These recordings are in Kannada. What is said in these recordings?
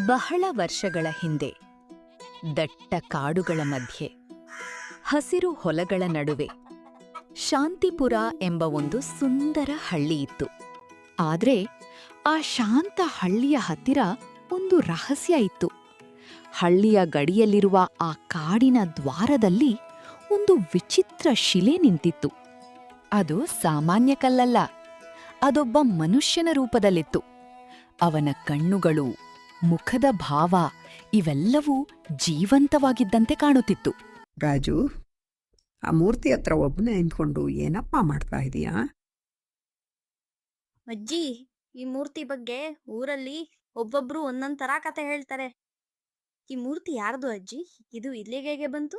ಬಹಳ ವರ್ಷಗಳ ಹಿಂದೆ ದಟ್ಟ ಕಾಡುಗಳ ಮಧ್ಯೆ ಹಸಿರು ಹೊಲಗಳ ನಡುವೆ ಶಾಂತಿಪುರ ಎಂಬ ಒಂದು ಸುಂದರ ಹಳ್ಳಿ ಇತ್ತು. ಆದ್ರೆ ಆ ಶಾಂತ ಹಳ್ಳಿಯ ಹತ್ತಿರ ಒಂದು ರಹಸ್ಯ ಇತ್ತು. ಹಳ್ಳಿಯ ಗಡಿಯಲ್ಲಿರುವ ಆ ಕಾಡಿನ ದ್ವಾರದಲ್ಲಿ ಒಂದು ವಿಚಿತ್ರ ಶಿಲೆ ನಿಂತಿತ್ತು. ಅದು ಸಾಮಾನ್ಯ ಕಲ್ಲಲ್ಲ, ಅದೊಬ್ಬ ಮನುಷ್ಯನ ರೂಪದಲ್ಲಿತ್ತು. ಅವನ ಕಣ್ಣುಗಳು, ಮುಖದ ಭಾವ ಇವೆಲ್ಲವೂ ಜೀವಂತವಾಗಿದ್ದಂತೆ ಕಾಣುತ್ತಿತ್ತು. ರಾಜು, ಆ ಮೂರ್ತಿ ಹತ್ರ ಒಬ್ಬನೇ ನಿಂತ್ಕೊಂಡು ಏನಪ್ಪ ಮಾಡ್ತಾ ಇದೀಯಾ? ಅಜ್ಜಿ, ಈ ಮೂರ್ತಿ ಬಗ್ಗೆ ಊರಲ್ಲಿ ಒಬ್ಬೊಬ್ರು ಒಂದೊಂದ್ ತರ ಕತೆ ಹೇಳ್ತಾರೆ. ಈ ಮೂರ್ತಿ ಯಾರ್ದು ಅಜ್ಜಿ? ಇದು ಇಲ್ಲಿಗೆ ಹೇಗೆ ಬಂತು?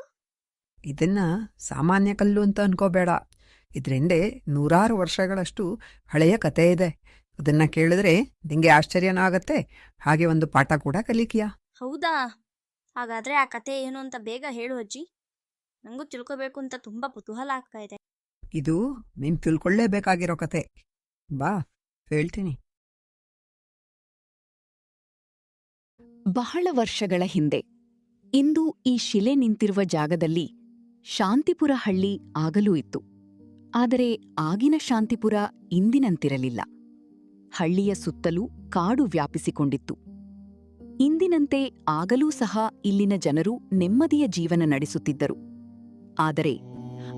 ಇದನ್ನ ಸಾಮಾನ್ಯ ಕಲ್ಲು ಅಂತ ಅನ್ಕೋಬೇಡ. ಇದ್ರಿಂದೆ ನೂರಾರು ವರ್ಷಗಳಷ್ಟು ಹಳೆಯ ಕತೆ ಇದೆ. ಅದನ್ನ ಕೇಳಿದ್ರೆ ನಿಂಗೆ ಆಶ್ಚರ್ಯನೂ ಆಗತ್ತೆ, ಹಾಗೆ ಒಂದು ಪಾಠ ಕೂಡ ಕಲಿತೀಯ. ಹೌದಾ? ಹಾಗಾದ್ರೆ ಆ ಕತೆ ಏನು ಅಂತ ಬೇಗ ಹೇಳು ಅಜ್ಜಿ. ನಂಗೂ ತಿಳ್ಕೊಬೇಕು ಅಂತ ತುಂಬಾ ಕುತೂಹಲ ಆಗ್ತಾ ಇದೆ. ಇದು ನೀನ್ ತಿಳ್ಕೊಳ್ಳೇಬೇಕಾಗಿರೋ ಕತೆ. ಬಾ, ಹೇಳ್ತೀನಿ. ಬಹಳ ವರ್ಷಗಳ ಹಿಂದೆ, ಇಂದು ಈ ಶಿಲೆ ನಿಂತಿರುವ ಜಾಗದಲ್ಲಿ ಶಾಂತಿಪುರ ಹಳ್ಳಿ ಆಗಲೂ ಇತ್ತು. ಆದರೆ ಆಗಿನ ಶಾಂತಿಪುರ ಇಂದಿನಂತಿರಲಿಲ್ಲ. ಹಳ್ಳಿಯ ಸುತ್ತಲೂ ಕಾಡು ವ್ಯಾಪಿಸಿಕೊಂಡಿತ್ತು. ಇಂದಿನಂತೆ ಆಗಲೂ ಸಹ ಇಲ್ಲಿನ ಜನರು ನೆಮ್ಮದಿಯ ಜೀವನ ನಡೆಸುತ್ತಿದ್ದರು. ಆದರೆ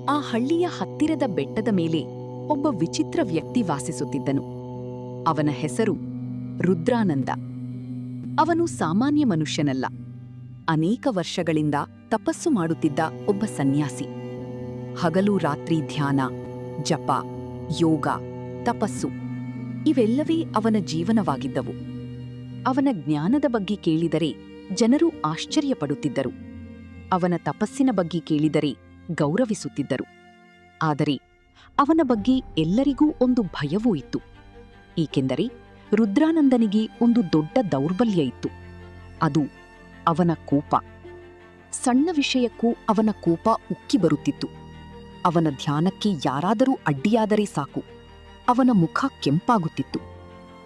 ಆ ಹಳ್ಳಿಯ ಹತ್ತಿರದ ಬೆಟ್ಟದ ಮೇಲೆ ಒಬ್ಬ ವಿಚಿತ್ರ ವ್ಯಕ್ತಿ ವಾಸಿಸುತ್ತಿದ್ದನು. ಅವನ ಹೆಸರು ರುದ್ರಾನಂದ. ಅವನು ಸಾಮಾನ್ಯ ಮನುಷ್ಯನಲ್ಲ. ಅನೇಕ ವರ್ಷಗಳಿಂದ ತಪಸ್ಸು ಮಾಡುತ್ತಿದ್ದ ಒಬ್ಬ ಸನ್ಯಾಸಿ. ಹಗಲು ರಾತ್ರಿ ಧ್ಯಾನ, ಜಪ, ಯೋಗ, ತಪಸ್ಸು ಇವೆಲ್ಲವೇ ಅವನ ಜೀವನವಾಗಿದ್ದವು. ಅವನ ಜ್ಞಾನದ ಬಗ್ಗೆ ಕೇಳಿದರೆ ಜನರು ಆಶ್ಚರ್ಯಪಡುತ್ತಿದ್ದರು. ಅವನ ತಪಸ್ಸಿನ ಬಗ್ಗೆ ಕೇಳಿದರೆ ಗೌರವಿಸುತ್ತಿದ್ದರು. ಆದರೆ ಅವನ ಬಗ್ಗೆ ಎಲ್ಲರಿಗೂ ಒಂದು ಭಯವೂ ಇತ್ತು. ಏಕೆಂದರೆ ರುದ್ರಾನಂದನಿಗೆ ಒಂದು ದೊಡ್ಡ ದೌರ್ಬಲ್ಯ ಇತ್ತು. ಅದು ಅವನ ಕೋಪ. ಸಣ್ಣ ವಿಷಯಕ್ಕೂ ಅವನ ಕೋಪ ಉಕ್ಕಿ ಬರುತ್ತಿತ್ತು. ಅವನ ಧ್ಯಾನಕ್ಕೆ ಯಾರಾದರೂ ಅಡ್ಡಿಯಾದರೆ ಸಾಕು, ಅವನ ಮುಖ ಕೆಂಪಾಗುತ್ತಿತ್ತು.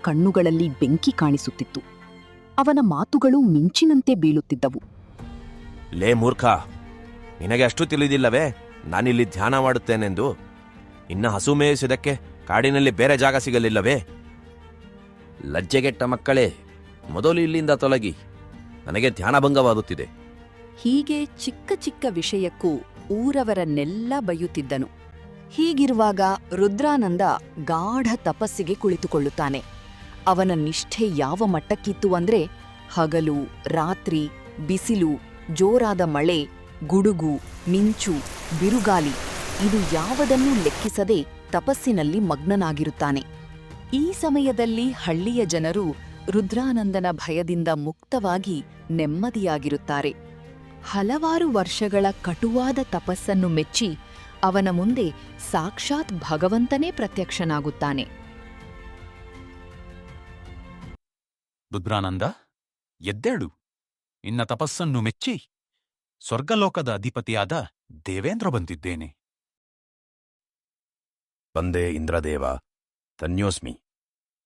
ಕಣ್ಣುಗಳಲ್ಲಿ ಬೆಂಕಿ ಕಾಣಿಸುತ್ತಿತ್ತು. ಅವನ ಮಾತುಗಳು ಮಿಂಚಿನಂತೆ ಬೀಳುತ್ತಿದ್ದವು. ಲೇ ಮೂರ್ಖ, ನಿನಗೆ ಅಷ್ಟು ತಿಳಿದಿಲ್ಲವೇ ನಾನಿಲ್ಲಿ ಧ್ಯಾನ ಮಾಡುತ್ತೇನೆಂದು? ಇನ್ನ ಹಸು ಮೇಯಿಸಿದಕ್ಕೆ ಕಾಡಿನಲ್ಲಿ ಬೇರೆ ಜಾಗ ಸಿಗಲಿಲ್ಲವೇ? ಲಜ್ಜೆಗೆಟ್ಟ ಮಕ್ಕಳೇ, ಮೊದಲು ಇಲ್ಲಿಂದ ತೊಲಗಿ, ನನಗೆ ಧ್ಯಾನಭಂಗವಾಗುತ್ತಿದೆ. ಹೀಗೆ ಚಿಕ್ಕ ಚಿಕ್ಕ ವಿಷಯಕ್ಕೂ ಊರವರನ್ನೆಲ್ಲ ಬೈಯುತ್ತಿದ್ದನು. ಹೀಗಿರುವಾಗ ರುದ್ರಾನಂದ ಗಾಢ ತಪಸ್ಸಿಗೆ ಕುಳಿತುಕೊಳ್ಳುತ್ತಾನೆ. ಅವನ ನಿಷ್ಠೆ ಯಾವ ಮಟ್ಟಕ್ಕಿತ್ತು ಅಂದ್ರೆ, ಹಗಲು ರಾತ್ರಿ, ಬಿಸಿಲು, ಜೋರಾದ ಮಳೆ, ಗುಡುಗು, ಮಿಂಚು, ಬಿರುಗಾಲಿ ಇದು ಯಾವುದನ್ನೂ ಲೆಕ್ಕಿಸದೆ ತಪಸ್ಸಿನಲ್ಲಿ ಮಗ್ನನಾಗಿರುತ್ತಾನೆ. ಈ ಸಮಯದಲ್ಲಿ ಹಳ್ಳಿಯ ಜನರು ರುದ್ರಾನಂದನ ಭಯದಿಂದ ಮುಕ್ತವಾಗಿ ನೆಮ್ಮದಿಯಾಗಿರುತ್ತಾರೆ. ಹಲವಾರು ವರ್ಷಗಳ ಕಟುವಾದ ತಪಸ್ಸನ್ನು ಮೆಚ್ಚಿ ಅವನ ಮುಂದೆ ಸಾಕ್ಷಾತ್ ಭಗವಂತನೇ ಪ್ರತ್ಯಕ್ಷನಾಗುತ್ತಾನೆ. ರುದ್ರಾನಂದ, ಎದ್ದೇಳು. ನಿನ್ನ ತಪಸ್ಸನ್ನು ಮೆಚ್ಚಿ ಸ್ವರ್ಗಲೋಕದ ಅಧಿಪತಿಯಾದ ದೇವೇಂದ್ರ ಬಂದಿದ್ದೇನೆ. ಬಂದೆ ಇಂದ್ರದೇವ, ಧನ್ಯೋಸ್ಮಿ.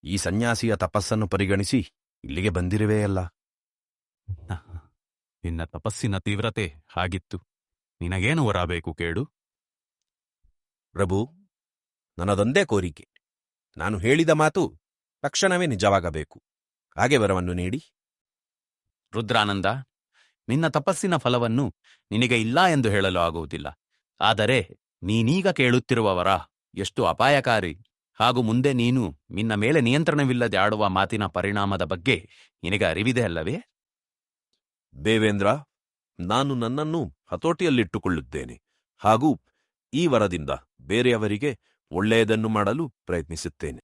ಈ ಸನ್ಯಾಸಿಯ ತಪಸ್ಸನ್ನು ಪರಿಗಣಿಸಿ ಇಲ್ಲಿಗೆ ಬಂದಿರುವೆಯಲ್ಲ. ನಿನ್ನ ತಪಸ್ಸಿನ ತೀವ್ರತೆ ಹಾಗಿತ್ತು. ನಿನಗೇನು ವರ ಬೇಕು ಕೇಳು. ಪ್ರಭು, ನನ್ನದೊಂದೇ ಕೋರಿಕೆ. ನಾನು ಹೇಳಿದ ಮಾತು ತಕ್ಷಣವೇ ನಿಜವಾಗಬೇಕು. ಹಾಗೆ ವರವನ್ನು ನೀಡಿ. ರುದ್ರಾನಂದ, ನಿನ್ನ ತಪಸ್ಸಿನ ಫಲವನ್ನು ನಿನಗೆ ಇಲ್ಲ ಎಂದು ಹೇಳಲು ಆಗುವುದಿಲ್ಲ. ಆದರೆ ನೀನೀಗ ಕೇಳುತ್ತಿರುವ ವರ ಎಷ್ಟು ಅಪಾಯಕಾರಿ ಹಾಗೂ ಮುಂದೆ ನೀನು ನಿನ್ನ ಮೇಲೆ ನಿಯಂತ್ರಣವಿಲ್ಲದೆ ಆಡುವ ಮಾತಿನ ಪರಿಣಾಮದ ಬಗ್ಗೆ ನಿನಗೆ ಅರಿವಿದೆ ಅಲ್ಲವೇ? ದೇವೇಂದ್ರ, ನಾನು ನನ್ನನ್ನು ಹತೋಟಿಯಲ್ಲಿಟ್ಟುಕೊಳ್ಳುತ್ತೇನೆ ಹಾಗೂ ಈ ವರದಿಂದ ಬೇರೆಯವರಿಗೆ ಒಳ್ಳೆಯದನ್ನು ಮಾಡಲು ಪ್ರಯತ್ನಿಸುತ್ತೇನೆ.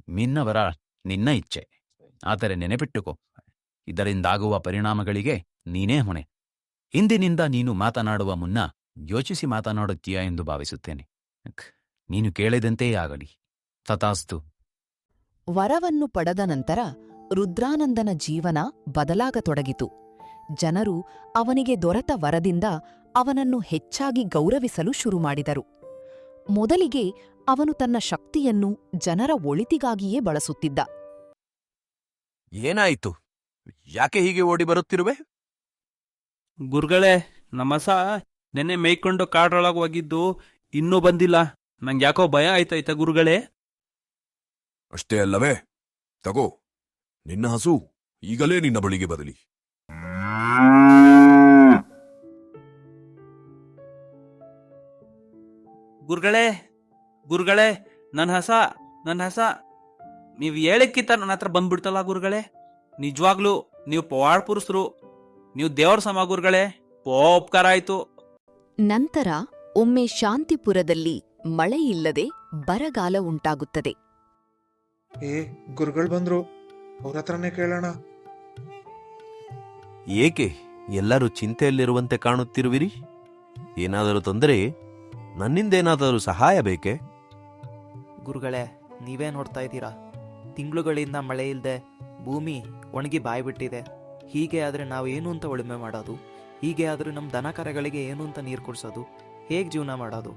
ನಿನ್ನ ವರ ನಿನ್ನ ಇಚ್ಛೆ. ಆದರೆ ನೆನೆಪಿಟ್ಟುಕೋ, ಇದರಿಂದಾಗುವ ಪರಿಣಾಮಗಳಿಗೆ ನೀನೇ ಹೊಣೆ. ಇಂದಿನಿಂದ ನೀನು ಮಾತನಾಡುವ ಮುನ್ನ ಯೋಚಿಸಿ ಮಾತನಾಡುತ್ತೀಯಾ ಎಂದು ಭಾವಿಸುತ್ತೇನೆ. ನೀನು ಕೇಳಿದಂತೆಯೇ ಆಗಲಿ. ತಥಾಸ್ತು. ವರವನ್ನು ಪಡೆದ ನಂತರ ರುದ್ರಾನಂದನ ಜೀವನ ಬದಲಾಗತೊಡಗಿತು. ಜನರು ಅವನಿಗೆ ದೊರೆತ ವರದಿಂದ ಅವನನ್ನು ಹೆಚ್ಚಾಗಿ ಗೌರವಿಸಲು ಶುರುಮಾಡಿದರು. ಮೊದಲಿಗೆ ಅವನು ತನ್ನ ಶಕ್ತಿಯನ್ನು ಜನರ ಒಳಿತಿಗಾಗಿಯೇ ಬಳಸುತ್ತಿದ್ದ. ಏನಾಯಿತು? ಯಾಕೆ ಹೀಗೆ ಓಡಿ ಬರುತ್ತಿರುವೆ? ಗುರುಗಳೇ, ನಮ್ಮಸ ನೆನ್ನೆ ಮೇಯ್ಕೊಂಡು ಕಾಡ್ರೊಳಗೆ ಹೋಗಿದ್ದು ಇನ್ನೂ ಬಂದಿಲ್ಲ. ನಂಗೆ ಯಾಕೋ ಭಯ ಆಯ್ತಾಯ್ತಾ ಗುರುಗಳೇ? ಅಷ್ಟೇ ಅಲ್ಲವೇ? ತಗೋ, ನಿನ್ನ ಹಸು ಈಗಲೇ ನಿನ್ನ ಬಳಿಗೆ ಬರಲಿ. ಗುರುಗಳೇ, ಗುರುಗಳೇ, ನನ್ನ ಹಸ ನೀವು ಹೇಳಿಕ್ಕಿಂತ ನನ್ನ ಹತ್ರ ಬಂದ್ಬಿಡ್ತಲ್ಲ ಗುರುಗಳೇ. ನಿಜವಾಗ್ಲೂ ನೀವು ಪವಾಡ ಪುರುಷರು, ನೀವು ದೇವ್ರ ಸಮ ಗುರುಗಳೇ. ಉಪಕಾರ ಆಯ್ತು. ನಂತರ ಒಮ್ಮೆ ಶಾಂತಿಪುರದಲ್ಲಿ ಮಳೆಯಿಲ್ಲದೆ ಬರಗಾಲ ಉಂಟಾಗುತ್ತದೆ. ಗುರುಗಳು ಬಂದ್ರು, ಅವ್ರ ಹತ್ರನೇ ಕೇಳೋಣ. ಏಕೆ ಎಲ್ಲರೂ ಚಿಂತೆಯಲ್ಲಿರುವಂತೆ ಕಾಣುತ್ತಿರುವಿರಿ? ಏನಾದರೂ ತೊಂದರೆ? ನನ್ನಿಂದೇನಾದರೂ ಸಹಾಯ ಬೇಕೆ? ಗುರುಗಳೇ, ನೀವೇ ನೋಡ್ತಾ ಇದ್ದೀರಾ, ತಿಂಗಳುಗಳಿಂದ ಮಳೆ ಇಲ್ಲದೆ ಭೂಮಿ ಒಣಗಿ ಬಾಯ್ಬಿಟ್ಟಿದೆ. ಹೀಗೆ ಆದರೆ ನಾವು ಏನು ಅಂತ ಉಳುಮೆ ಮಾಡೋದು? ಹೀಗೆ ಆದರೆ ನಮ್ಮ ದನ ಕರೆಗಳಿಗೆ ಏನು ಅಂತ ನೀರು ಕುಡಿಸೋದು? ಹೇಗೆ ಜೀವನ ಮಾಡೋದು?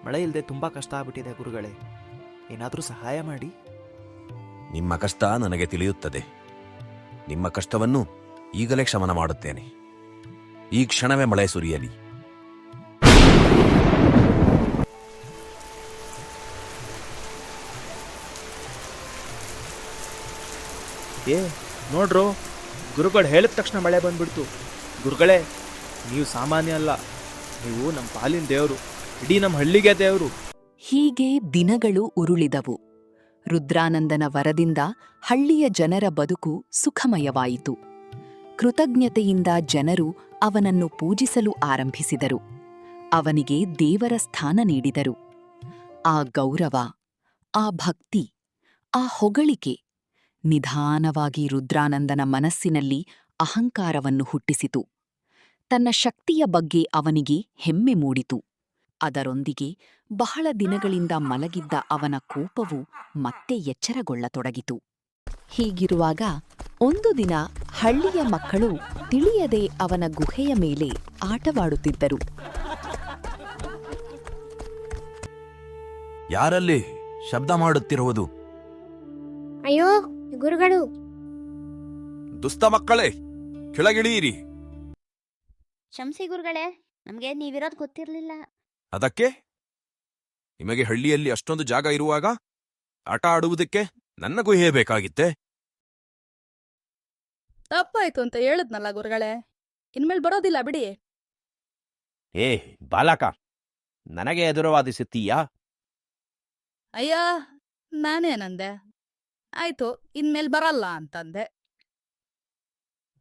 ಮಳೆ ಇಲ್ಲದೆ ತುಂಬ ಕಷ್ಟ ಆಗ್ಬಿಟ್ಟಿದೆ ಗುರುಗಳೇ, ಏನಾದರೂ ಸಹಾಯ ಮಾಡಿ. ನಿಮ್ಮ ಕಷ್ಟ ನನಗೆ ತಿಳಿಯುತ್ತದೆ. ನಿಮ್ಮ ಕಷ್ಟವನ್ನು ಈಗಲೇ ಶಮನ ಮಾಡುತ್ತೇನೆ. ಈ ಕ್ಷಣವೇ ಮಳೆ ಸುರಿಯಲಿ. ನೋಡ್ರು, ಗುರುಗಳು ಹೇಳಿದ ತಕ್ಷಣ ಮಳೆ ಬಂದ್ಬಿಡ್ತು. ಗುರುಗಳೇ, ನೀವು ಸಾಮಾನ್ಯ ಅಲ್ಲ, ನೀವು ನಮ್ಮ ಪಾಲಿನ ದೇವರು, ಇಡೀ ನಮ್ಮ ಹಳ್ಳಿಗೆ ದೇವರು. ಹೀಗೆ ದಿನಗಳು ಉರುಳಿದವು. ರುದ್ರಾನಂದನ ವರದಿಂದ ಹಳ್ಳಿಯ ಜನರ ಬದುಕು ಸುಖಮಯವಾಯಿತು. ಕೃತಜ್ಞತೆಯಿಂದ ಜನರು ಅವನನ್ನು ಪೂಜಿಸಲು ಆರಂಭಿಸಿದರು. ಅವನಿಗೆ ದೇವರ ಸ್ಥಾನ ನೀಡಿದರು. ಆ ಗೌರವ, ಆ ಭಕ್ತಿ, ಆ ಹೊಗಳಿಕೆ ನಿಧಾನವಾಗಿ ರುದ್ರಾನಂದನ ಮನಸ್ಸಿನಲ್ಲಿ ಅಹಂಕಾರವನ್ನು ಹುಟ್ಟಿಸಿತು. ತನ್ನ ಶಕ್ತಿಯ ಬಗ್ಗೆ ಅವನಿಗೆ ಹೆಮ್ಮೆ ಮೂಡಿತು. ಅದರೊಂದಿಗೆ ಬಹಳ ದಿನಗಳಿಂದ ಮಲಗಿದ್ದ ಅವನ ಕೋಪವು ಮತ್ತೆ ಎಚ್ಚರಗೊಳ್ಳತೊಡಗಿತು. ಹೀಗಿರುವಾಗ ಒಂದು ದಿನ ಹಳ್ಳಿಯ ಮಕ್ಕಳು ತಿಳಿಯದೆ ಅವನ ಗುಹೆಯ ಮೇಲೆ ಆಟವಾಡುತ್ತಿದ್ದರು. ಯಾರಲ್ಲಿ ಶಬ್ದ ಮಾಡುತ್ತಿರುವುದು? ಅಯ್ಯೋ ಗುರುಗಳು, ದುಷ್ಟ ಮಕ್ಕಳೇ, ಕೆಳಗಿಳಿಯಿರಿ. ಕ್ಷಮಿಸಿ ಗುರುಗಳೇ, ನಮ್ಗೆ ನೀವಿರೋದು ಗೊತ್ತಿರ್ಲಿಲ್ಲ. ಅದಕ್ಕೆ ನಿಮಗೆ ಹಳ್ಳಿಯಲ್ಲಿ ಅಷ್ಟೊಂದು ಜಾಗ ಇರುವಾಗ ಆಟ ಆಡುವುದಕ್ಕೆ ನನ್ನ ಗುಹೆ ಬೇಕಾಗಿತ್ತೆ? ತಪ್ಪಾಯ್ತು ಅಂತ ಹೇಳದ್ನಲ್ಲ ಗುರುಗಳೇ, ಇನ್ಮೇಲೆ ಬರೋದಿಲ್ಲ ಬಿಡಿ. ಏ ಬಾಲಕ, ನನಗೆ ಎದುರುವಾದಿಸುತ್ತೀಯಾ? ಅಯ್ಯ, ನಾನೇನಂದೆ? ಆಯ್ತು, ಇನ್ಮೇಲೆ ಬರಲ್ಲ ಅಂತಂದೆ.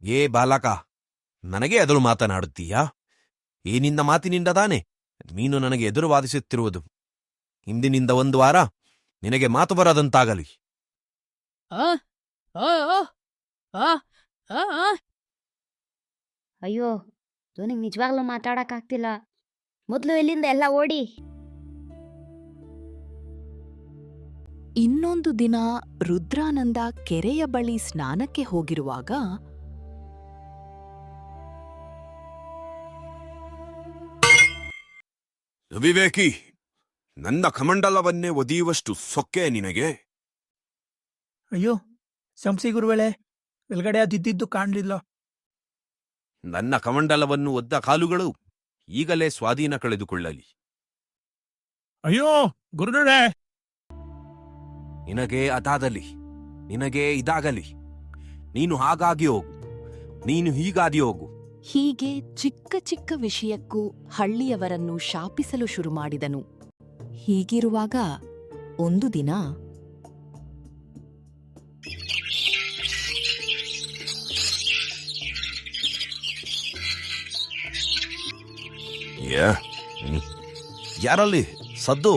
ಏ ಬಾಲಕ, ನನಗೆ ಎದುರು ಮಾತನಾಡುತ್ತೀಯಾ? ಈ ನಿನ್ನ ಮಾತಿನಿಂದ ತಾನೆ ನೀನು ನನಗೆ ಎದುರುವಾದಿಸುತ್ತಿರುವುದು. ಇಂದಿನಿಂದ ಒಂದು ವಾರ ನಿನಗೆ ಮಾತು ಬರದಂತಾಗಲಿ. ಅಯ್ಯೋ, ನಿಂಗೆ ನಿಜವಾಗ್ಲೂ ಮಾತಾಡಕ್ಕಾಗ್ತಿಲ್ಲ. ಮೊದಲು ಇಲ್ಲಿಂದ ಎಲ್ಲ ಓಡಿ. ಇನ್ನೊಂದು ದಿನ ರುದ್ರಾನಂದ ಕೆರೆಯ ಬಳಿ ಸ್ನಾನಕ್ಕೆ ಹೋಗಿರುವಾಗ ವಿವೇಕಿ, ನನ್ನ ಕಮಂಡಲವನ್ನೇ ಒದಿಯುವಷ್ಟು ಸೊಕ್ಕೆ ನಿನಗೆ? ಅಯ್ಯೋ, ಸಂಸಿ ಗುರುಗಳೇ, ಒಳಗಡೆ ಅದಿದ್ದು ಕಾಣಲಿಲ್ಲ. ನನ್ನ ಕಮಂಡಲವನ್ನು ಒದ್ದ ಕಾಲುಗಳು ಈಗಲೇ ಸ್ವಾಧೀನ ಕಳೆದುಕೊಳ್ಳಲಿ. ಅಯ್ಯೋ ಗುರುಗಳೇ! ನಿನಗೆ ಅದಾಗಲಿ, ನಿನಗೆ ಇದಾಗಲಿ. ನೀನು ಹಾಗಾಗಿ ಹೋಗು, ನೀನು ಹೀಗಾಗಿ ಹೋಗು. ಹೀಗೆ ಚಿಕ್ಕ ಚಿಕ್ಕ ವಿಷಯಕ್ಕೂ ಹಳ್ಳಿಯವರನ್ನು ಶಾಪಿಸಲು ಶುರುಮಾಡಿದನು. ಹೀಗಿರುವಾಗ ಒಂದು ದಿನ ಯಾರಲ್ಲಿ ಸದ್ದು?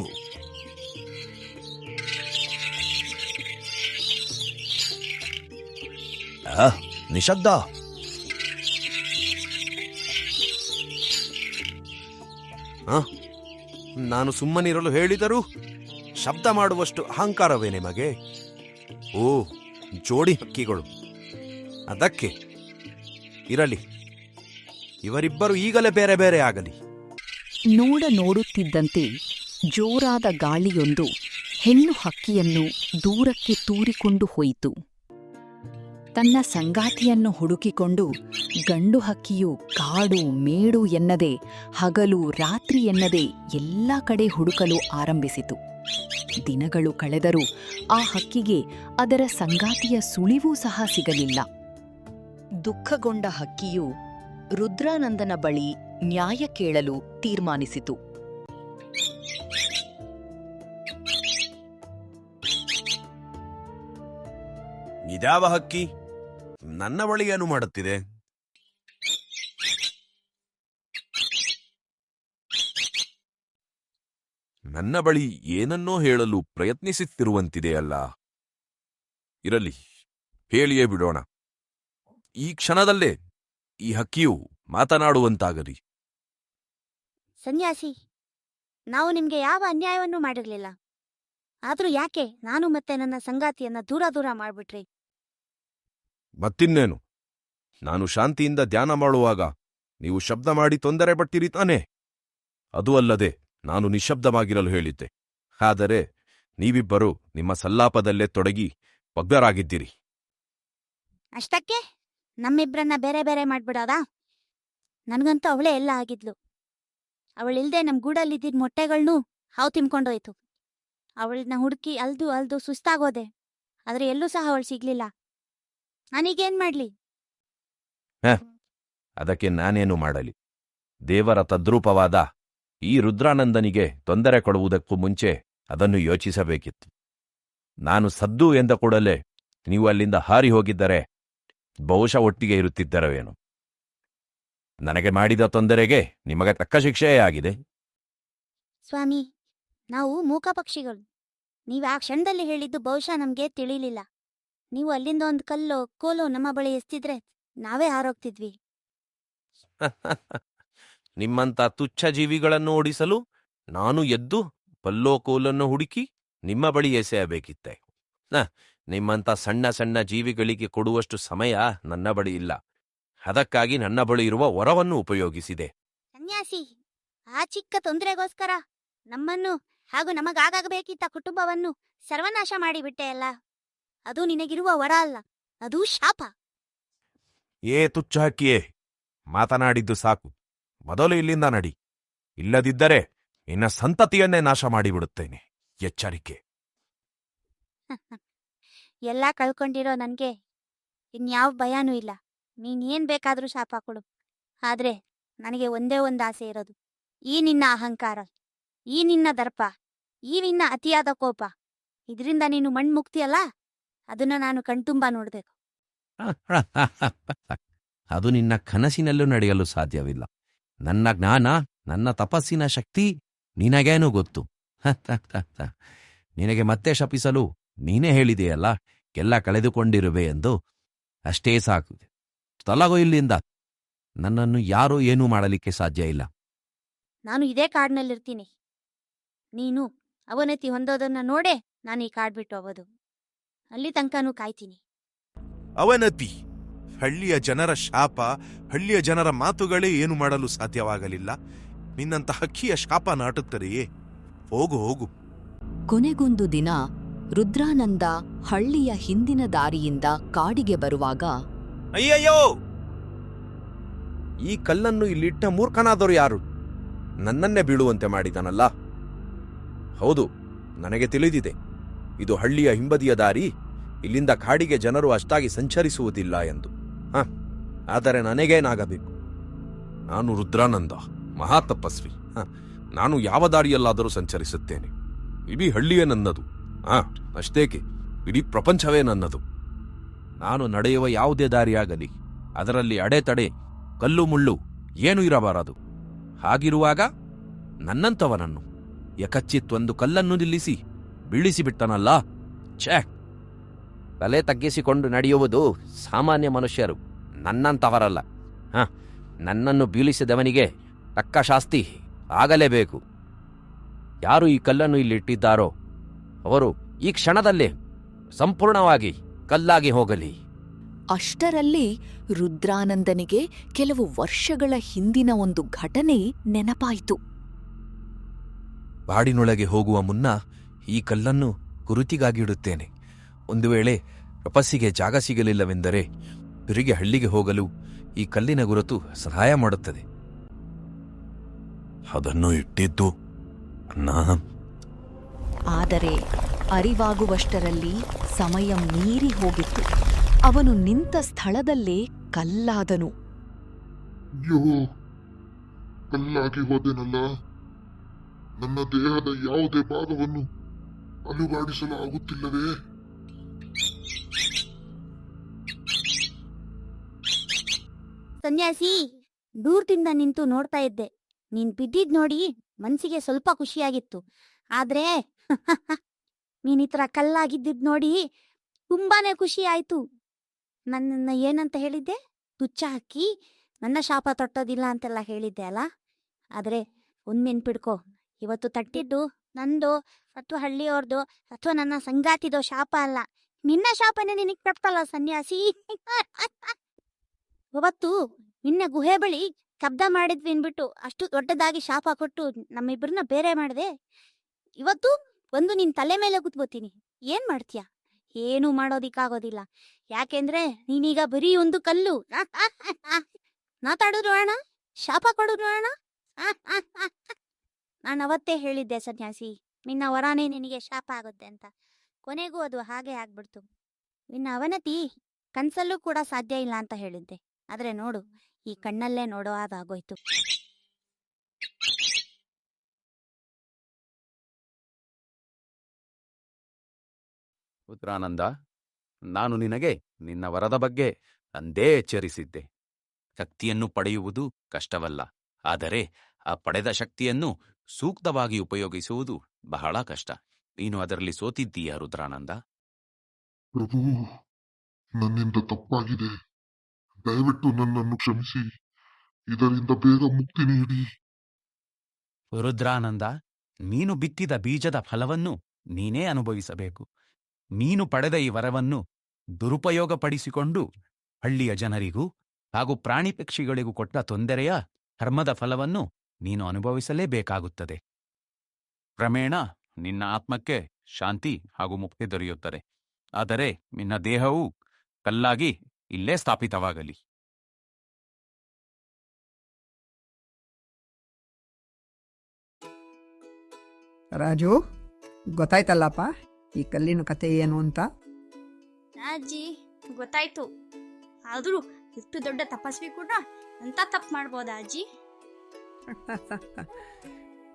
ನಿಶಬ್ದ. ನಾನು ಸುಮ್ಮನಿರಲು ಹೇಳಿದರೂ ಶಬ್ದ ಮಾಡುವಷ್ಟು ಅಹಂಕಾರವೇ ನಿಮಗೆ? ಓ, ಜೋಡಿ ಹಕ್ಕಿಗಳು. ಅದಕ್ಕೆ ಇರಲಿ, ಇವರಿಬ್ಬರು ಈಗಲೇ ಬೇರೆ ಬೇರೆ ಆಗಲಿ. ನೋಡುತ್ತಿದ್ದಂತೆ ಜೋರಾದ ಗಾಳಿಯೊಂದು ಹೆಣ್ಣು ಹಕ್ಕಿಯನ್ನು ದೂರಕ್ಕೆ ತೂರಿಕೊಂಡು ಹೋಯಿತು. ತನ್ನ ಸಂಗಾತಿಯನ್ನು ಹುಡುಕಿಕೊಂಡು ಗಂಡು ಹಕ್ಕಿಯು ಕಾಡು ಮೇಡು ಎನ್ನದೆ ಹಗಲು ರಾತ್ರಿ ಎನ್ನದೆ ಎಲ್ಲ ಕಡೆ ಹುಡುಕಲು ಆರಂಭಿಸಿತು. ದಿನಗಳು ಕಳೆದರೂ ಆ ಹಕ್ಕಿಗೆ ಅದರ ಸಂಗಾತಿಯ ಸುಳಿವೂ ಸಹ ಸಿಗಲಿಲ್ಲ. ದುಃಖಗೊಂಡ ಹಕ್ಕಿಯು ರುದ್ರಾನಂದನ ಬಳಿ ನ್ಯಾಯ ಕೇಳಲು ತೀರ್ಮಾನಿಸಿತು. ಇದ್ಯಾವ ಹಕ್ಕಿ ನನ್ನ ಬಳಿ ಏನು ಮಾಡುತ್ತಿದೆ? ನನ್ನ ಬಳಿ ಏನನ್ನೋ ಹೇಳಲು ಪ್ರಯತ್ನಿಸುತ್ತಿರುವಂತಿದೆಯಲ್ಲ. ಇರಲಿ, ಹೇಳಿಯೇ ಬಿಡೋಣ. ಈ ಕ್ಷಣದಲ್ಲೇ ಈ ಹಕ್ಕಿಯು ಮಾತನಾಡುವಂತಾಗಲಿ. ಸನ್ಯಾಸಿ, ನಾವು ನಿಮ್ಗೆ ಯಾವ ಅನ್ಯಾಯವನ್ನೂ ಮಾಡಿರ್ಲಿಲ್ಲ. ಆದ್ರೂ ಯಾಕೆ ನಾನು ಮತ್ತೆ ನನ್ನ ಸಂಗಾತಿಯನ್ನ ದೂರ ದೂರ ಮಾಡ್ಬಿಟ್ರಿ? ಮತ್ತಿನ್ನೇನು, ನಾನು ಶಾಂತಿಯಿಂದ ಧ್ಯಾನ ಮಾಡುವಾಗ ನೀವು ಶಬ್ದ ಮಾಡಿ ತೊಂದರೆ ಪಟ್ಟಿರಿ ತಾನೆ? ಅದೂ ಅಲ್ಲದೆ ನಾನು ನಿಶ್ಶಬ್ದವಾಗಿರಲು ಹೇಳಿದ್ದೆ. ಆದರೆ ನೀವಿಬ್ಬರೂ ನಿಮ್ಮ ಸಲ್ಲಾಪದಲ್ಲೇ ತೊಡಗಿ ಭಗ್ನರಾಗಿದ್ದೀರಿ. ಅಷ್ಟಕ್ಕೆ ನಮ್ಮಿಬ್ರನ್ನ ಬೇರೆ ಬೇರೆ ಮಾಡ್ಬಿಡೋದಾ? ನನ್ಗಂತೂ ಅವಳೇ ಎಲ್ಲ ಆಗಿದ್ಲು. ಅವಳಿಲ್ದೆ ನಮ್ ಗೂಡಲ್ಲಿದ್ದಿದ್ ಮೊಟ್ಟೆಗಳ್ನೂ ಹಾವು ತಿನ್ಕೊಂಡೋಯ್ತು. ಅವಳನ್ನ ಹುಡುಕಿ ಅಲ್ದು ಅಲ್ದು ಸುಸ್ತಾಗೋದೆ. ಆದ್ರೆ ಎಲ್ಲೂ ಸಹ ಅವಳು ಸಿಗ್ಲಿಲ್ಲ. ನಾನೀಗೇನ್ ಮಾಡ್ಲಿ? ಅದಕ್ಕೆ ನಾನೇನು ಮಾಡಲಿ? ದೇವರ ತದ್ರೂಪವಾದ ಈ ರುದ್ರಾನಂದನಿಗೆ ತೊಂದರೆ ಕೊಡುವುದಕ್ಕೂ ಮುಂಚೆ ಅದನ್ನು ಯೋಚಿಸಬೇಕಿತ್ತು. ನಾನು ಸದ್ದು ಎಂದ ಕೂಡಲೇ ನೀವು ಅಲ್ಲಿಂದ ಹಾರಿ ಹೋಗಿದ್ದರೆ ಬಹುಶಃ ಒಟ್ಟಿಗೆ ಇರುತ್ತಿದ್ದರವೇನು. ನನಗೆ ಮಾಡಿದ ತೊಂದರೆಗೆ ನಿಮಗೆ ತಕ್ಕ ಶಿಕ್ಷೆಯೇ ಆಗಿದೆ. ಸ್ವಾಮಿ, ನಾವು ಮೂಕ ಪಕ್ಷಿಗಳು. ನೀವು ಆ ಕ್ಷಣದಲ್ಲಿ ಹೇಳಿದ್ದು ಬಹುಶಃ ನಮ್ಗೆ ತಿಳಿಲಿಲ್ಲ. ನೀವು ಅಲ್ಲಿಂದ ಒಂದು ಕಲ್ಲೋ ಕೋಲೋ ನಮ್ಮ ಬಳಿ ಎಸ್ತಿದ್ರೆ ನಾವೇ ಹಾರೋಗ್ತಿದ್ವಿ. ನಿಮ್ಮಂಥ ತುಚ್ಛ ಜೀವಿಗಳನ್ನು ಓಡಿಸಲು ನಾನು ಎದ್ದು ಪಲ್ಲೋ ಕೋಲನ್ನು ಹುಡುಕಿ ನಿಮ್ಮ ಬಳಿ ಎಸೆಯಬೇಕಿತ್ತೆ. ನಿಮ್ಮಂಥ ಸಣ್ಣ ಸಣ್ಣ ಜೀವಿಗಳಿಗೆ ಕೊಡುವಷ್ಟು ಸಮಯ ನನ್ನ ಬಳಿ ಇಲ್ಲ. ಅದಕ್ಕಾಗಿ ನನ್ನ ಬಳಿ ಇರುವ ವರವನ್ನು ಉಪಯೋಗಿಸಿದೆ. ಸನ್ಯಾಸಿ, ಆ ಚಿಕ್ಕ ತೊಂದರೆಗೋಸ್ಕರ ನಮ್ಮನ್ನು ಹಾಗೂ ನಮಗಾಗಬೇಕಿದ್ದ ಕುಟುಂಬವನ್ನು ಸರ್ವನಾಶ ಮಾಡಿಬಿಟ್ಟೆ ಅಲ್ಲ. ಅದು ನಿನಗಿರುವ ವರ ಅಲ್ಲ, ಅದು ಶಾಪ. ಏ ತುಚ್ಛ ಹಕ್ಕಿಯೇ, ಮಾತನಾಡಿದ್ದು ಸಾಕು. ಮೊದಲು ಇಲ್ಲಿಂದ ನಡಿ. ಇಲ್ಲದಿದ್ದರೆ ನಿನ್ನ ಸಂತತಿಯನ್ನೇ ನಾಶ ಮಾಡಿಬಿಡುತ್ತೇನೆ. ಎಚ್ಚರಿಕೆ. ಎಲ್ಲ ಕಳ್ಕೊಂಡಿರೋ ನನ್ಗೆ ಇನ್ಯಾವ ಭಯನೂ ಇಲ್ಲ. ನೀನೇನ್ ಬೇಕಾದ್ರೂ ಶಾಪ ಕೊಡು. ಆದ್ರೆ ನನಗೆ ಒಂದೇ ಒಂದು ಆಸೆ ಇರೋದು, ಈ ನಿನ್ನ ಅಹಂಕಾರ, ಈ ನಿನ್ನ ದರ್ಪ, ಈ ನಿನ್ನ ಅತಿಯಾದ ಕೋಪ. ಇದರಿಂದ ನೀನು ಮಣ್ಮುಕ್ತಿಯಲ್ಲ, ಅದನ್ನ ನಾನು ಕಣ್ತುಂಬ ನೋಡ್ಬೇಕು. ಅದು ನಿನ್ನ ಕನಸಿನಲ್ಲೂ ನಡೆಯಲು ಸಾಧ್ಯವಿಲ್ಲ. ನನ್ನ ಜ್ಞಾನ, ನನ್ನ ತಪಸ್ಸಿನ ಶಕ್ತಿ ನಿನಗೇನು ಗೊತ್ತು? ನಿನಗೆ ಮತ್ತೆ ಶಪಿಸಲು ನೀನೇ ಹೇಳಿದೆಯಲ್ಲ, ಎಲ್ಲ ಕಳೆದುಕೊಂಡಿರುವೆ ಎಂದು. ಅಷ್ಟೇ ಸಾಕು. ತೊಲಗೋ ಇಲ್ಲಿಂದ. ನನ್ನನ್ನು ಯಾರೂ ಏನೂ ಮಾಡಲಿಕ್ಕೆ ಸಾಧ್ಯ ಇಲ್ಲ. ನಾನು ಇದೇ ಕಾಡ್ನಲ್ಲಿರ್ತೀನಿ. ನೀನು ಅವನತಿ ಹೊಂದೋದನ್ನ ನೋಡೇ ನಾನು ಈ ಕಾಡ್ ಬಿಟ್ಟು ಹೋಗೋದು. ಅಲ್ಲಿ ತನಕನೂ ಕಾಯ್ತೀನಿ. ಅವನತಿ, ಹಳ್ಳಿಯ ಜನರ ಶಾಪ, ಹಳ್ಳಿಯ ಜನರ ಮಾತುಗಳೇ ಏನು ಮಾಡಲು ಸಾಧ್ಯವಾಗಲಿಲ್ಲ. ನಿನ್ನಂತ ಹಕ್ಕಿಯ ಶಾಪ ನಾಟುತ್ತದೆಯೇ? ಹೋಗು ಹೋಗು. ಕೊನೆಗೊಂದು ದಿನ ರುದ್ರಾನಂದ ಹಳ್ಳಿಯ ಹಿಂದಿನ ದಾರಿಯಿಂದ ಕಾಡಿಗೆ ಬರುವಾಗ, ಅಯ್ಯಯ್ಯೋ, ಈ ಕಲ್ಲನ್ನು ಇಲ್ಲಿಟ್ಟ ಮೂರ್ಖನಾದವರು ಯಾರು? ನನ್ನನ್ನೇ ಬೀಳುವಂತೆ ಮಾಡಿದನಲ್ಲ. ಹೌದು, ನನಗೆ ತಿಳಿದಿದೆ, ಇದು ಹಳ್ಳಿಯ ಹಿಂಬದಿಯ ದಾರಿ. ಇಲ್ಲಿಂದ ಕಾಡಿಗೆ ಜನರು ಅಷ್ಟಾಗಿ ಸಂಚರಿಸುವುದಿಲ್ಲ ಎಂದು. ಆದರೆ ನನಗೇನಾಗಬೇಕು? ನಾನು ರುದ್ರಾನಂದ, ಮಹಾತಪಸ್ವಿ. ನಾನು ಯಾವ ದಾರಿಯಲ್ಲಾದರೂ ಸಂಚರಿಸುತ್ತೇನೆ. ಇಡೀ ಹಳ್ಳಿಯೇ ನನ್ನದು. ಅಷ್ಟೇಕೆ, ಇಡೀ ಪ್ರಪಂಚವೇ ನನ್ನದು. ನಾನು ನಡೆಯುವ ಯಾವುದೇ ದಾರಿಯಾಗಲಿ ಅದರಲ್ಲಿ ಅಡೆತಡೆ, ಕಲ್ಲು ಮುಳ್ಳು ಏನೂ ಇರಬಾರದು. ಹಾಗಿರುವಾಗ ನನ್ನಂಥವನನ್ನು ಯಕಚ್ಚಿತ್ತೊಂದು ಕಲ್ಲನ್ನು ನಿಲ್ಲಿಸಿ ಬೀಳಿಸಿಬಿಟ್ಟನಲ್ಲ. ಛೇ! ತಲೆ ತಗ್ಗಿಸಿಕೊಂಡು ನಡೆಯುವುದು ಸಾಮಾನ್ಯ ಮನುಷ್ಯರು, ನನ್ನಂಥವರಲ್ಲ. ನನ್ನನ್ನು ಬೀಳಿಸಿದವನಿಗೆ ತಕ್ಕ ಶಾಸ್ತಿ ಆಗಲೇಬೇಕು. ಯಾರು ಈ ಕಲ್ಲನ್ನು ಇಲ್ಲಿಟ್ಟಿದ್ದಾರೋ ಅವರು ಈ ಕ್ಷಣದಲ್ಲೇ ಸಂಪೂರ್ಣವಾಗಿ ಕಲ್ಲಾಗಿ ಹೋಗಲಿ. ಅಷ್ಟರಲ್ಲಿ ರುದ್ರಾನಂದನಿಗೆ ಕೆಲವು ವರ್ಷಗಳ ಹಿಂದಿನ ಒಂದು ಘಟನೆ ನೆನಪಾಯಿತು. ಬಾಡಿನೊಳಗೆ ಹೋಗುವ ಮುನ್ನ ಈ ಕಲ್ಲನ್ನು ಗುರುತಿಗಾಗಿ ಇಡುತ್ತೇನೆ. ಒಂದು ವೇಳೆ ತಪಸ್ಸಿಗೆ ಜಾಗ ಸಿಗಲಿಲ್ಲವೆಂದರೆ ತಿರುಗಿ ಹಳ್ಳಿಗೆ ಹೋಗಲು ಈ ಕಲ್ಲಿನ ಗುರುತು ಸಹಾಯ ಮಾಡುತ್ತದೆ. ಅದನ್ನು ಇಟ್ಟಿದ್ದು ಆದರೆ ಅರಿವಾಗುವಷ್ಟರಲ್ಲಿ ಸಮಯ ಮೀರಿ ಹೋಗಿತ್ತು. ಅವನು ನಿಂತ ಸ್ಥಳದಲ್ಲೇ ಕಲ್ಲಾದನು. ಅಯ್ಯೋ, ಕಲ್ಲಾಗಿ ಹೋದೆನಲ್ಲ. ನನ್ನ ದೇಹದ ಯಾವುದೇ ಭಾಗವನ್ನು ಅಲುಗಾಡಿಸಲು ಆಗುತ್ತಿಲ್ಲವೇ? ಸನ್ಯಾಸಿ, ದೂರದಿಂದ ನಿಂತು ನೋಡ್ತಾ ಇದ್ದೆ. ನೀನ್ ಬಿದ್ದಿದ್ ನೋಡಿ ಮನ್ಸಿಗೆ ಸ್ವಲ್ಪ ಖುಷಿಯಾಗಿತ್ತು. ಆದ್ರೆ ನೀನ್ ಈ ತರ ಕಲ್ಲಾಗಿದ್ದಿದ್ ನೋಡಿ ತುಂಬಾನೇ ಖುಷಿ ಆಯ್ತು. ನನ್ನನ್ನ ಏನಂತ ಹೇಳಿದ್ದೆ? ತುಚ್ಚ ಹಾಕಿ ನನ್ನ ಶಾಪ ತೊಟ್ಟೋದಿಲ್ಲ ಅಂತೆಲ್ಲ ಹೇಳಿದ್ದೆ ಅಲ್ಲ. ಆದ್ರೆ ಒಂದ್ ನೆನ್ಪಿಡ್ಕೊ, ಇವತ್ತು ತಟ್ಟಿದ್ದು ನಂದು ಅಥವಾ ಹಳ್ಳಿಯವ್ರದು ಅಥವಾ ನನ್ನ ಸಂಗಾತಿದೋ ಶಾಪ ಅಲ್ಲ, ನಿನ್ನ ಶಾಪನೇ ನಿನಗ್ ತಪ್ಪಲ್ಲ ಸನ್ಯಾಸಿ. ಅವತ್ತು ನಿನ್ನೆ ಗುಹೆ ಬಳಿ ಶಬ್ದ ಮಾಡಿದ್ವಿ ಅನ್ಬಿಟ್ಟು ಅಷ್ಟು ದೊಡ್ಡದಾಗಿ ಶಾಪ ಕೊಟ್ಟು ನಮ್ಮಿಬ್ಬರನ್ನ ಬೇರೆ ಮಾಡಿದೆ. ಇವತ್ತು ಒಂದು ನಿನ್ ತಲೆ ಮೇಲೆ ಕೂತ್ಕೋತೀನಿ. ಏನ್ ಮಾಡ್ತೀಯ? ಏನೂ ಮಾಡೋದಿಕ್ಕಾಗೋದಿಲ್ಲ. ಯಾಕೆಂದ್ರೆ ನೀನೀಗ ಬರೀ ಒಂದು ಕಲ್ಲು. ಮಾತಾಡಿದ್ರು ಅಣ್ಣ, ಶಾಪ ಕೊಡಿದ್ರು ಅಣ್ಣ. ನಾನು ಅವತ್ತೇ ಹೇಳಿದ್ದೆ ಸನ್ಯಾಸಿ, ನಿನ್ನ ವರಾನೇ ನಿನಗೆ ಶಾಪ ಆಗುತ್ತೆ ಅಂತ. ಕೊನೆಗೂ ಅದು ಹಾಗೆ ಆಗ್ಬಿಡ್ತು. ನಿನ್ನ ಅವನತಿ ಕನ್ಸಲ್ಲೂ ಕೂಡ ಸಾಧ್ಯ ಇಲ್ಲ ಅಂತ ಹೇಳಿದ್ದೆ. ಆದ್ರೆ ನೋಡು, ಈ ಕಣ್ಣಲ್ಲೇ ನೋಡೋ ಹಾಗಾಗೋಯ್ತು. ರುದ್ರಾನಂದ, ನಾನು ನಿನಗೆ ನಿನ್ನ ವರದ ಬಗ್ಗೆ ಅಂದೇ ಎಚ್ಚರಿಸಿದ್ದೆ. ಶಕ್ತಿಯನ್ನು ಪಡೆಯುವುದು ಕಷ್ಟವಲ್ಲ, ಆದರೆ ಆ ಪಡೆದ ಶಕ್ತಿಯನ್ನು ಸೂಕ್ತವಾಗಿ ಉಪಯೋಗಿಸುವುದು ಬಹಳ ಕಷ್ಟ. ನೀನು ಅದರಲ್ಲಿ ಸೋತಿದ್ದೀಯ ರುದ್ರಾನಂದ. ಪ್ರಭು, ನನ್ನಿಂದ ತಪ್ಪಾಗಿದೆ. ದಯವಿಟ್ಟು ನನ್ನನ್ನು ಕ್ಷಮಿಸಿ. ಇದರಿಂದ ಬೇಗ ಮುಕ್ತಿ ನೀಡಿ. ರುದ್ರಾನಂದ, ನೀನು ಬಿತ್ತಿದ ಬೀಜದ ಫಲವನ್ನು ನೀನೇ ಅನುಭವಿಸಬೇಕು. ನೀನು ಪಡೆದ ಈ ವರವನ್ನು ದುರುಪಯೋಗಪಡಿಸಿಕೊಂಡು ಹಳ್ಳಿಯ ಜನರಿಗೂ ಹಾಗೂ ಪ್ರಾಣಿ ಪಕ್ಷಿಗಳಿಗೂ ಕೊಟ್ಟ ತೊಂದರೆಯ ಕರ್ಮದ ಫಲವನ್ನು ನೀನು ಅನುಭವಿಸಲೇಬೇಕಾಗುತ್ತದೆ. ಕ್ರಮೇಣ ನಿನ್ನ ಆತ್ಮಕ್ಕೆ ಶಾಂತಿ ಹಾಗೂ ಮುಕ್ತಿ ದೊರೆಯುತ್ತದೆ. ಆದರೆ ನಿನ್ನ ದೇಹವು ಕಲ್ಲಾಗಿ ಇಲ್ಲೇ ಸ್ಥಾಪಿತವಾಗಲಿ. ರಾಜು, ಗೊತ್ತಾಯ್ತಲ್ಲಪ್ಪ ಈ ಕಲ್ಲಿನ ಕತೆ ಏನು ಅಂತ? ಅಜ್ಜಿ, ಗೊತ್ತಾಯ್ತು. ಆದ್ರೂ ಇಷ್ಟು ದೊಡ್ಡ ತಪಸ್ವಿ ಕೂಡ ಅಂತ ತಪ್ಪು ಮಾಡ್ಬೋದಾ ಅಜ್ಜಿ?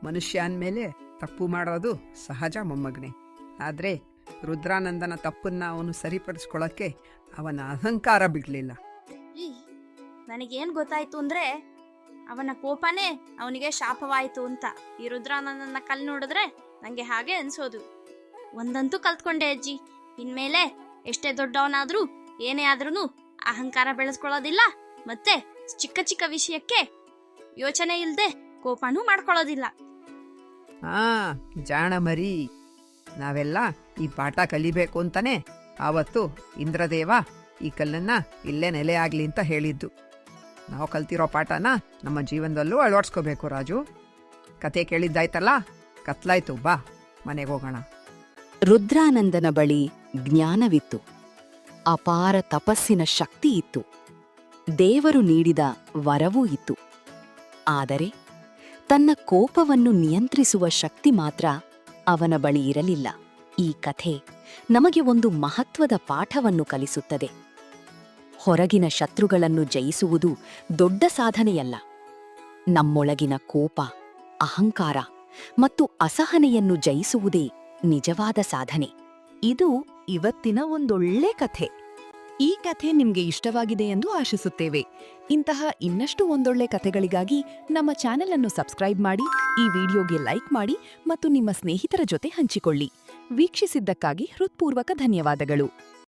ಮನುಷ್ಯ ಅಂದಮೇಲೆ ತಪ್ಪು ಮಾಡೋದು ಸಹಜ ಮೊಮ್ಮಗನೆ. ಆದರೆ ರುದ್ರಾನಂದನ ತಪ್ಪನ್ನ ಅವನು ಸರಿಪಡಿಸ್ಕೊಳ್ಳೋಕ್ಕೆ ಅವನ ಅಹಂಕಾರ ಬಿಡಲಿಲ್ಲ. ನನಗೇನು ಗೊತ್ತಾಯ್ತು ಅಂದ್ರೆ, ಅವನ ಕೋಪನೇ ಅವನಿಗೆ ಶಾಪವಾಯಿತು ಅಂತ. ಈ ರುದ್ರಾನಂದನ ಕಲ್ ನೋಡಿದ್ರೆ ನಂಗೆ ಹಾಗೆ ಅನ್ಸೋದು. ಒಂದಂತೂ ಕಲ್ತ್ಕೊಂಡೆ ಅಜ್ಜಿ, ಇನ್ಮೇಲೆ ಎಷ್ಟೇ ದೊಡ್ಡವನಾದ್ರೂ ಏನೇ ಆದ್ರೂ ಅಹಂಕಾರ ಬೆಳೆಸ್ಕೊಳ್ಳೋದಿಲ್ಲ, ಮತ್ತೆ ಚಿಕ್ಕ ಚಿಕ್ಕ ವಿಷಯಕ್ಕೆ ಯೋಚನೆ ಇಲ್ಲದೆ ಕೋಪನೂ ಮಾಡ್ಕೊಳ್ಳೋದಿಲ್ಲ. ಜಾಣ ಮರಿ, ನಾವೆಲ್ಲ ಈ ಪಾಠ ಕಲಿಬೇಕು ಅಂತಾನೆ ಆವತ್ತು ಇಂದ್ರದೇವ ಈ ಕಲ್ಲನ್ನ ಇಲ್ಲೇ ನೆಲೆ ಆಗ್ಲಿ ಅಂತ ಹೇಳಿದ್ದು. ನಾವು ಕಲ್ತಿರೋ ಪಾಠನ ನಮ್ಮ ಜೀವನದಲ್ಲೂ ಅಳವಡಿಸ್ಕೋಬೇಕು. ರಾಜು, ಕತೆ ಕೇಳಿದ್ದಾಯ್ತಲ್ಲ, ಕತ್ಲಾಯ್ತು, ಬಾ ಮನೆಗೆ ಹೋಗೋಣ. ರುದ್ರಾನಂದನ ಬಳಿ ಜ್ಞಾನವಿತ್ತು, ಅಪಾರ ತಪಸ್ಸಿನ ಶಕ್ತಿ ಇತ್ತು, ದೇವರು ನೀಡಿದ ವರವೂ ಇತ್ತು. ಆದರೆ ತನ್ನ ಕೋಪವನ್ನು ನಿಯಂತ್ರಿಸುವ ಶಕ್ತಿ ಮಾತ್ರ ಅವನ ಬಳಿ ಇರಲಿಲ್ಲ. ಈ ಕಥೆ ನಮಗೆ ಒಂದು ಮಹತ್ವದ ಪಾಠವನ್ನು ಕಲಿಸುತ್ತದೆ. ಹೊರಗಿನ ಶತ್ರುಗಳನ್ನು ಜಯಿಸುವುದು ದೊಡ್ಡ ಸಾಧನೆಯಲ್ಲ. ನಮ್ಮೊಳಗಿನ ಕೋಪ, ಅಹಂಕಾರ ಮತ್ತು ಅಸಹನೆಯನ್ನು ಜಯಿಸುವುದೇ ನಿಜವಾದ ಸಾಧನೆ. ಇದು ಇವತ್ತಿನ ಒಂದೊಳ್ಳೆ ಕಥೆ. ಈ ಕಥೆ ನಿಮ್ಗೆ ಇಷ್ಟವಾಗಿದೆ ಎಂದು ಆಶಿಸುತ್ತೇವೆ. ಇಂತಹ ಇನ್ನಷ್ಟು ಒಂದೊಳ್ಳೆ ಕಥೆಗಳಿಗಾಗಿ ನಮ್ಮ ಚಾನೆಲ್ ಅನ್ನು ಸಬ್ಸ್ಕ್ರೈಬ್ ಮಾಡಿ, ಈ ವಿಡಿಯೋಗೆ ಲೈಕ್ ಮಾಡಿ ಮತ್ತು ನಿಮ್ಮ ಸ್ನೇಹಿತರ ಜೊತೆ ಹಂಚಿಕೊಳ್ಳಿ. ವೀಕ್ಷಿಸಿದ್ದಕ್ಕಾಗಿ ಹೃತ್ಪೂರ್ವಕ ಧನ್ಯವಾದಗಳು.